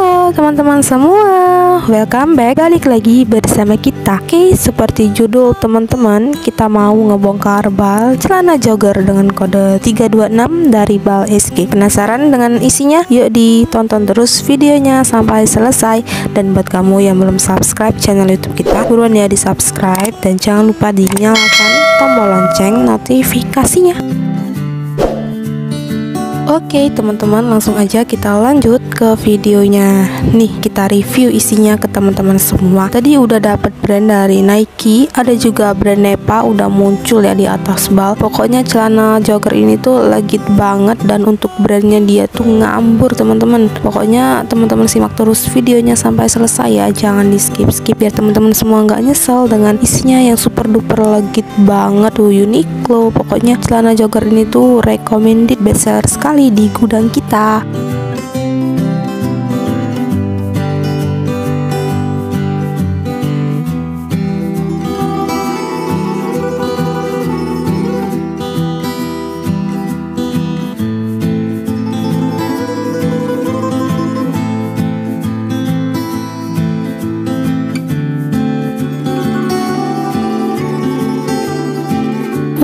Halo teman-teman semua, welcome back, balik lagi bersama kita. Oke, seperti judul teman-teman, kita mau ngebongkar bal celana jogger dengan kode 326 dari Bal SG. Penasaran dengan isinya? Yuk ditonton terus videonya sampai selesai. Dan buat kamu yang belum subscribe channel YouTube kita, buruan ya di subscribe dan jangan lupa dinyalakan tombol lonceng notifikasinya. Oke teman-teman, langsung aja kita lanjut ke videonya. Nih, kita review isinya ke teman-teman semua. Tadi udah dapet brand dari Nike, ada juga brand Nepa udah muncul ya di atas bal. Pokoknya celana jogger ini tuh legit banget, dan untuk brandnya dia tuh ngambur teman-teman. Pokoknya teman-teman simak terus videonya sampai selesai ya, jangan di skip biar teman-teman semua nggak nyesel dengan isinya yang super duper legit banget tuh. Uniqlo, pokoknya celana jogger ini tuh recommended bestseller sekali di gudang kita.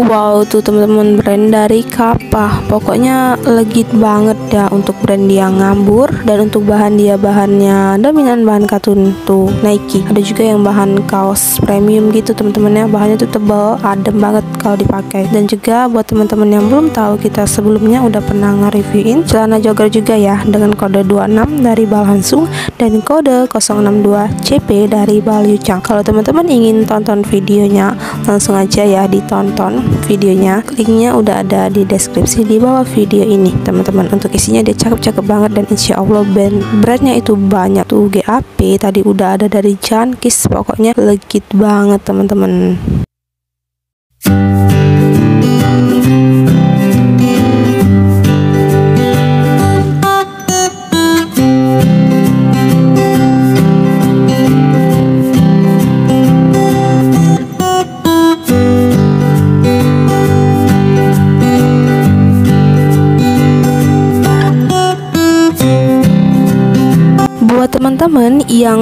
Wow, tuh teman-teman, brand dari Kappa. Pokoknya legit banget ya untuk brand dia ngambur, dan untuk bahan dia bahannya dominan bahan katun tuh Nike. Ada juga yang bahan kaos premium gitu teman-teman ya, bahannya tuh tebal, adem banget kalau dipakai. Dan juga buat teman-teman yang belum tahu, kita sebelumnya udah pernah nge-reviewin celana jogger juga ya dengan kode 26 dari Bal Hansung dan kode 062 CP dari Bal Yuchang. Kalau teman-teman ingin tonton videonya, langsung aja ya ditonton videonya, linknya udah ada di deskripsi di bawah video ini teman-teman. Untuk isinya dia cakep-cakep banget, dan insya Allah brandnya itu banyak tuh. GAP tadi udah ada dari Junkis, pokoknya legit banget teman-teman. Buat teman-teman yang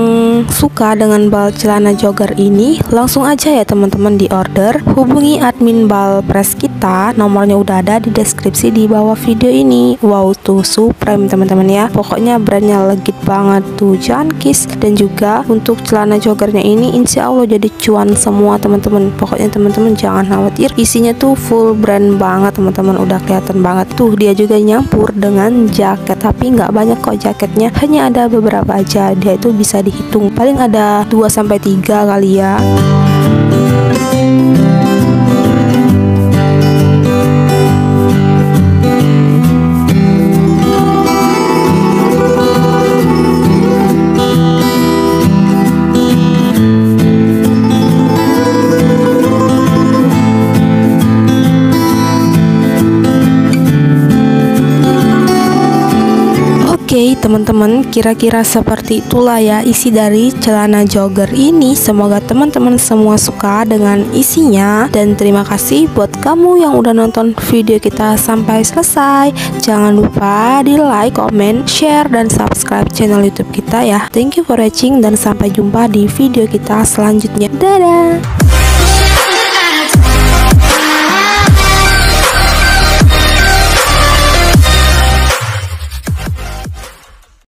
suka dengan bal celana jogger ini, langsung aja ya teman-teman di order. Hubungi admin Bal Press kita, nomornya udah ada di deskripsi di bawah video ini. Wow, tuh Supreme teman-teman ya, pokoknya brandnya legit banget tuh. Junkis, dan juga untuk celana joggernya ini insya Allah jadi cuan semua teman-teman. Pokoknya teman-teman jangan khawatir, isinya tuh full brand banget teman-teman, udah kelihatan banget tuh. Dia juga nyampur dengan jaket, tapi nggak banyak kok jaketnya, hanya ada beberapa aja. Dia itu bisa dihitung paling ada 2-3 kali ya. Oke teman-teman, kira-kira seperti itulah ya isi dari celana jogger ini. Semoga teman-teman semua suka dengan isinya, dan terima kasih buat kamu yang udah nonton video kita sampai selesai. Jangan lupa di like, comment, share, dan subscribe channel YouTube kita ya. Thank you for watching, dan sampai jumpa di video kita selanjutnya. Dadah.